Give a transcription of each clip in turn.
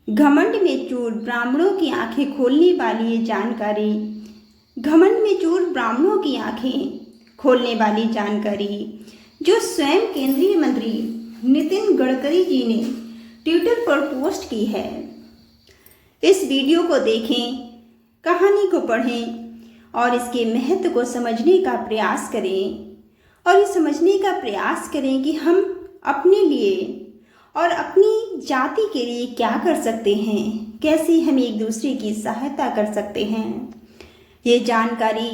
घमंड में चूर ब्राह्मणों की आंखें खोलने वाली ये जानकारी। घमंड में चूर ब्राह्मणों की आंखें खोलने वाली जानकारी जो स्वयं केंद्रीय मंत्री नितिन गडकरी जी ने ट्विटर पर पोस्ट की है। इस वीडियो को देखें, कहानी को पढ़ें और इसके महत्व को समझने का प्रयास करें और ये समझने का प्रयास करें कि हम अपने लिए और अपनी जाति के लिए क्या कर सकते हैं, कैसे हम एक दूसरे की सहायता कर सकते हैं। ये जानकारी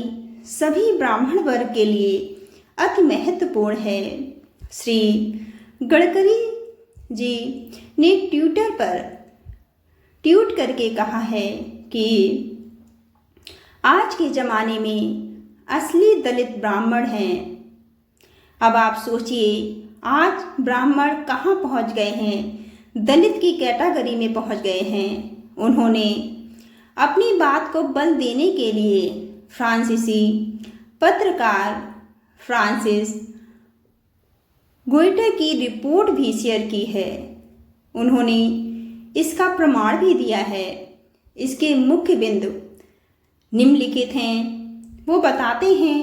सभी ब्राह्मण वर्ग के लिए अति महत्वपूर्ण है। श्री गडकरी जी ने ट्विटर पर ट्वीट करके कहा है कि आज के ज़माने में असली दलित ब्राह्मण हैं। अब आप सोचिए, आज ब्राह्मण कहाँ पहुँच गए हैं, दलित की कैटेगरी में पहुँच गए हैं। उन्होंने अपनी बात को बल देने के लिए फ्रांसीसी पत्रकार फ्रांसिस गोइटर की रिपोर्ट भी शेयर की है। उन्होंने इसका प्रमाण भी दिया है। इसके मुख्य बिंदु निम्नलिखित हैं। वो बताते हैं,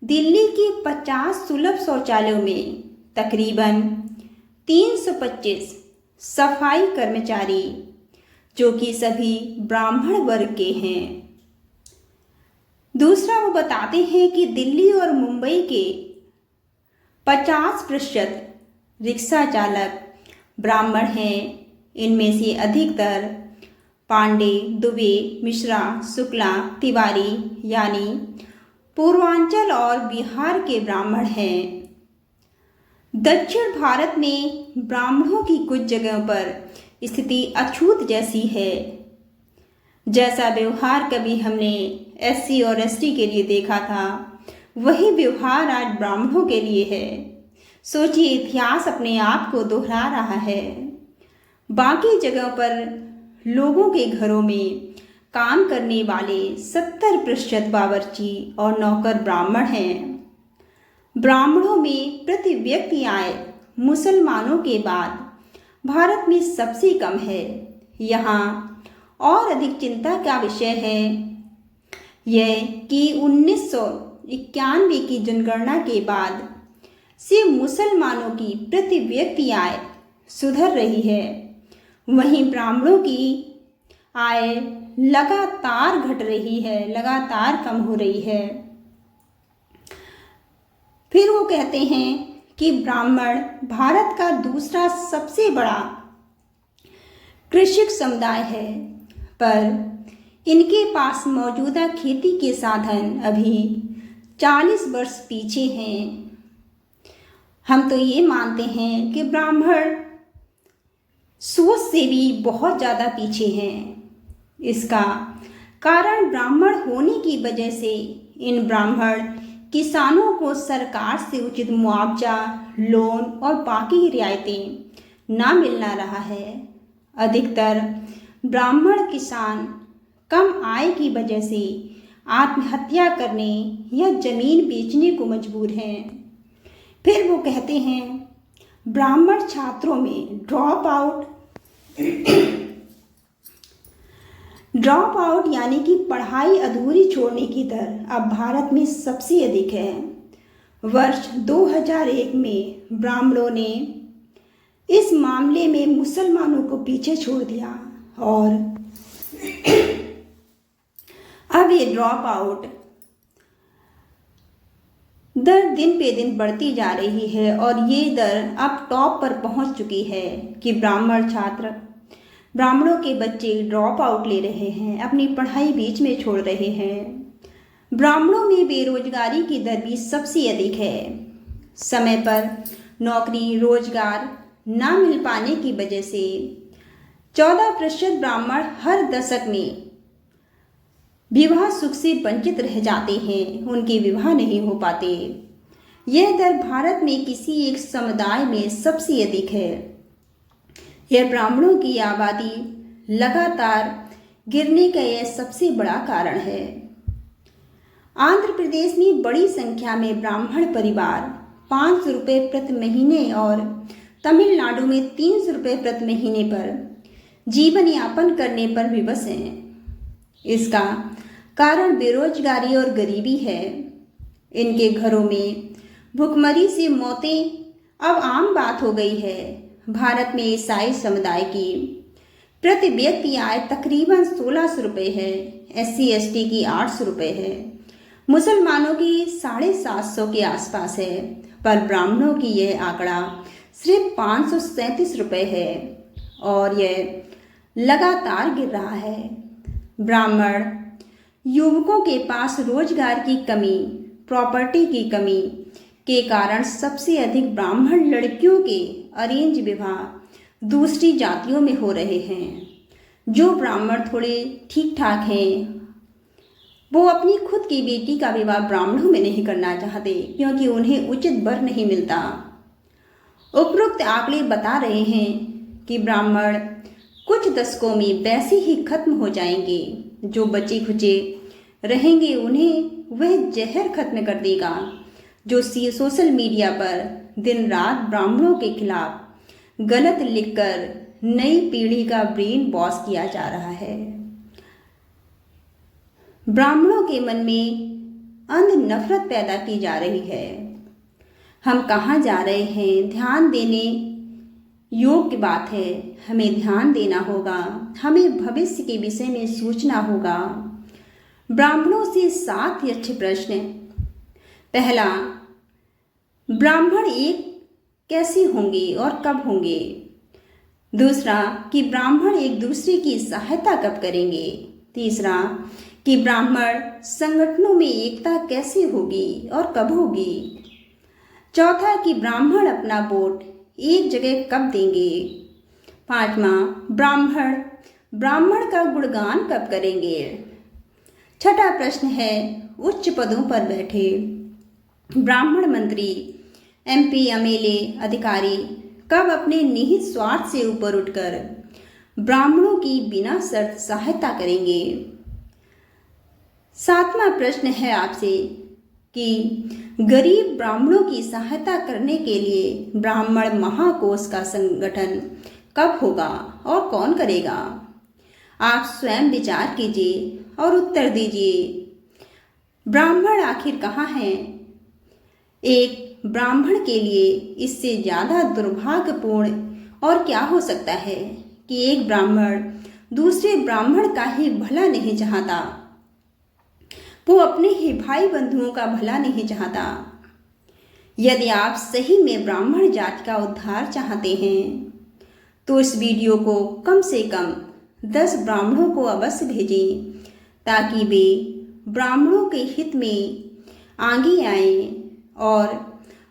दिल्ली के 50 सुलभ शौचालयों में तकरीबन 325 सफाई कर्मचारी जो कि सभी ब्राह्मण वर्ग के हैं। दूसरा, वो बताते हैं कि दिल्ली और मुंबई के 50% रिक्शा चालक ब्राह्मण हैं। इनमें से अधिकतर पांडे, दुबे, मिश्रा, शुक्ला, तिवारी यानी पूर्वांचल और बिहार के ब्राह्मण हैं। दक्षिण भारत में ब्राह्मणों की कुछ जगहों पर स्थिति अछूत जैसी है। जैसा व्यवहार कभी हमने SC और ST के लिए देखा था, वही व्यवहार आज ब्राह्मणों के लिए है। सोचिए, इतिहास अपने आप को दोहरा रहा है। बाकी जगहों पर लोगों के घरों में काम करने वाले 70% बावर्ची और नौकर ब्राह्मण हैं। ब्राह्मणों में प्रति व्यक्ति आय मुसलमानों के बाद भारत में सबसे कम है। यहाँ और अधिक चिंता का विषय है यह कि 1991 की जनगणना के बाद से मुसलमानों की प्रति व्यक्ति आय सुधर रही है, वहीं ब्राह्मणों की आय लगातार घट रही है, लगातार कम हो रही है। फिर वो कहते हैं कि ब्राह्मण भारत का दूसरा सबसे बड़ा कृषक समुदाय है, पर इनके पास मौजूदा खेती के साधन अभी 40 वर्ष पीछे हैं। हम तो ये मानते हैं कि ब्राह्मण सोच से भी बहुत ज़्यादा पीछे हैं। इसका कारण ब्राह्मण होने की वजह से इन ब्राह्मण किसानों को सरकार से उचित मुआवजा, लोन और बाकी रियायतें ना मिलना रहा है। अधिकतर ब्राह्मण किसान कम आय की वजह से आत्महत्या करने या जमीन बेचने को मजबूर हैं। फिर वो कहते हैं, ब्राह्मण छात्रों में ड्रॉप आउट यानी कि पढ़ाई अधूरी छोड़ने की दर अब भारत में सबसे अधिक है। वर्ष 2001 में ब्राह्मणों ने इस मामले में मुसलमानों को पीछे छोड़ दिया और अब ये ड्रॉप आउट दर दिन पे दिन बढ़ती जा रही है और ये दर अब टॉप पर पहुंच चुकी है कि ब्राह्मणों के बच्चे ड्रॉप आउट ले रहे हैं, अपनी पढ़ाई बीच में छोड़ रहे हैं। ब्राह्मणों में बेरोजगारी की दर भी सबसे अधिक है। समय पर नौकरी रोजगार ना मिल पाने की वजह से 14% ब्राह्मण हर दशक में विवाह सुख से वंचित रह जाते हैं, उनके विवाह नहीं हो पाते। यह दर भारत में किसी एक समुदाय में सबसे अधिक है। यह ब्राह्मणों की आबादी लगातार गिरने का यह सबसे बड़ा कारण है। आंध्र प्रदेश में बड़ी संख्या में ब्राह्मण परिवार 500 रुपये प्रति महीने और तमिलनाडु में 300 रुपये प्रति महीने पर जीवन यापन करने पर विवश हैं। इसका कारण बेरोजगारी और गरीबी है। इनके घरों में भुखमरी से मौतें अब आम बात हो गई है। भारत में ईसाई समुदाय की प्रति व्यक्ति आय तकरीबन 1600 रुपये है। SC/ST की 800 रुपये है। मुसलमानों की 750 के आसपास है, पर ब्राह्मणों की यह आंकड़ा सिर्फ 537 रुपये है और यह लगातार गिर रहा है। ब्राह्मण युवकों के पास रोजगार की कमी, प्रॉपर्टी की कमी के कारण सबसे अधिक ब्राह्मण लड़कियों के अरेंज विवाह दूसरी जातियों में हो रहे हैं। जो ब्राह्मण थोड़े ठीक ठाक हैं वो अपनी खुद की बेटी का विवाह ब्राह्मणों में नहीं करना चाहते, क्योंकि उन्हें उचित वर नहीं मिलता। उपरोक्त आंकड़े बता रहे हैं कि ब्राह्मण कुछ दशकों में वैसे ही खत्म हो जाएंगे। जो बचे खुचे रहेंगे उन्हें वह जहर खत्म कर देगा, जो सोशल मीडिया पर दिन रात ब्राह्मणों के खिलाफ गलत लिखकर नई पीढ़ी का ब्रेन वॉश किया जा रहा है। ब्राह्मणों के मन में अंध नफरत पैदा की जा रही है। हम कहाँ जा रहे हैं, ध्यान देने योग्य बात है। हमें ध्यान देना होगा, हमें भविष्य के विषय में सोचना होगा। ब्राह्मणों से 7 अच्छे प्रश्न। पहला, ब्राह्मण एक कैसे होंगे और कब होंगे। दूसरा, कि ब्राह्मण एक दूसरे की सहायता कब करेंगे। तीसरा, कि ब्राह्मण संगठनों में एकता कैसे होगी और कब होगी। चौथा, कि ब्राह्मण अपना वोट एक जगह कब देंगे। पांचवा, ब्राह्मण का गुणगान कब करेंगे। छठा प्रश्न है, उच्च पदों पर बैठे ब्राह्मण मंत्री, MP, MLA अधिकारी कब अपने निहित स्वार्थ से ऊपर उठकर ब्राह्मणों की बिना शर्त सहायता करेंगे। 7वां प्रश्न है आपसे कि गरीब ब्राह्मणों की सहायता करने के लिए ब्राह्मण महाकोश का संगठन कब होगा और कौन करेगा। आप स्वयं विचार कीजिए और उत्तर दीजिए। ब्राह्मण आखिर कहाँ हैं। एक ब्राह्मण के लिए इससे ज़्यादा दुर्भाग्यपूर्ण और क्या हो सकता है कि एक ब्राह्मण दूसरे ब्राह्मण का ही भला नहीं चाहता, वो अपने ही भाई बंधुओं का भला नहीं चाहता। यदि आप सही में ब्राह्मण जाति का उद्धार चाहते हैं तो इस वीडियो को कम से कम 10 ब्राह्मणों को अवश्य भेजें, ताकि वे ब्राह्मणों के हित में आगे आएं और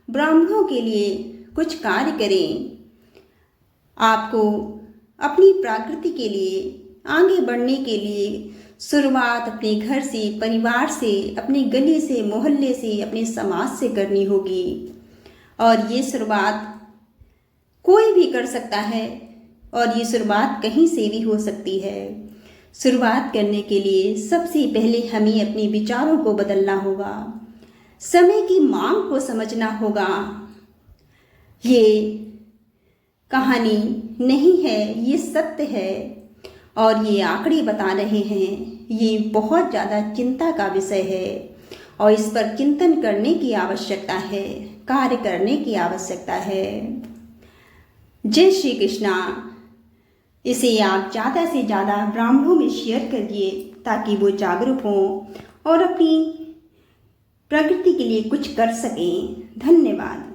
ब्राह्मणों के लिए कुछ कार्य करें। आपको अपनी प्रकृति के लिए आगे बढ़ने के लिए शुरुआत अपने घर से, परिवार से, अपनी गली से, मोहल्ले से, अपने समाज से करनी होगी। और ये शुरुआत कोई भी कर सकता है और ये शुरुआत कहीं से भी हो सकती है। शुरुआत करने के लिए सबसे पहले हमें अपने विचारों को बदलना होगा, समय की मांग को समझना होगा। ये कहानी नहीं है, ये सत्य है और ये आंकड़े बता रहे हैं। ये बहुत ज़्यादा चिंता का विषय है और इस पर चिंतन करने की आवश्यकता है, कार्य करने की आवश्यकता है। जय श्री कृष्णा। इसे आप ज़्यादा से ज़्यादा ब्राह्मणों में शेयर करिए ताकि वो जागरूक हों और अपनी प्रकृति के लिए कुछ कर सकें। धन्यवाद।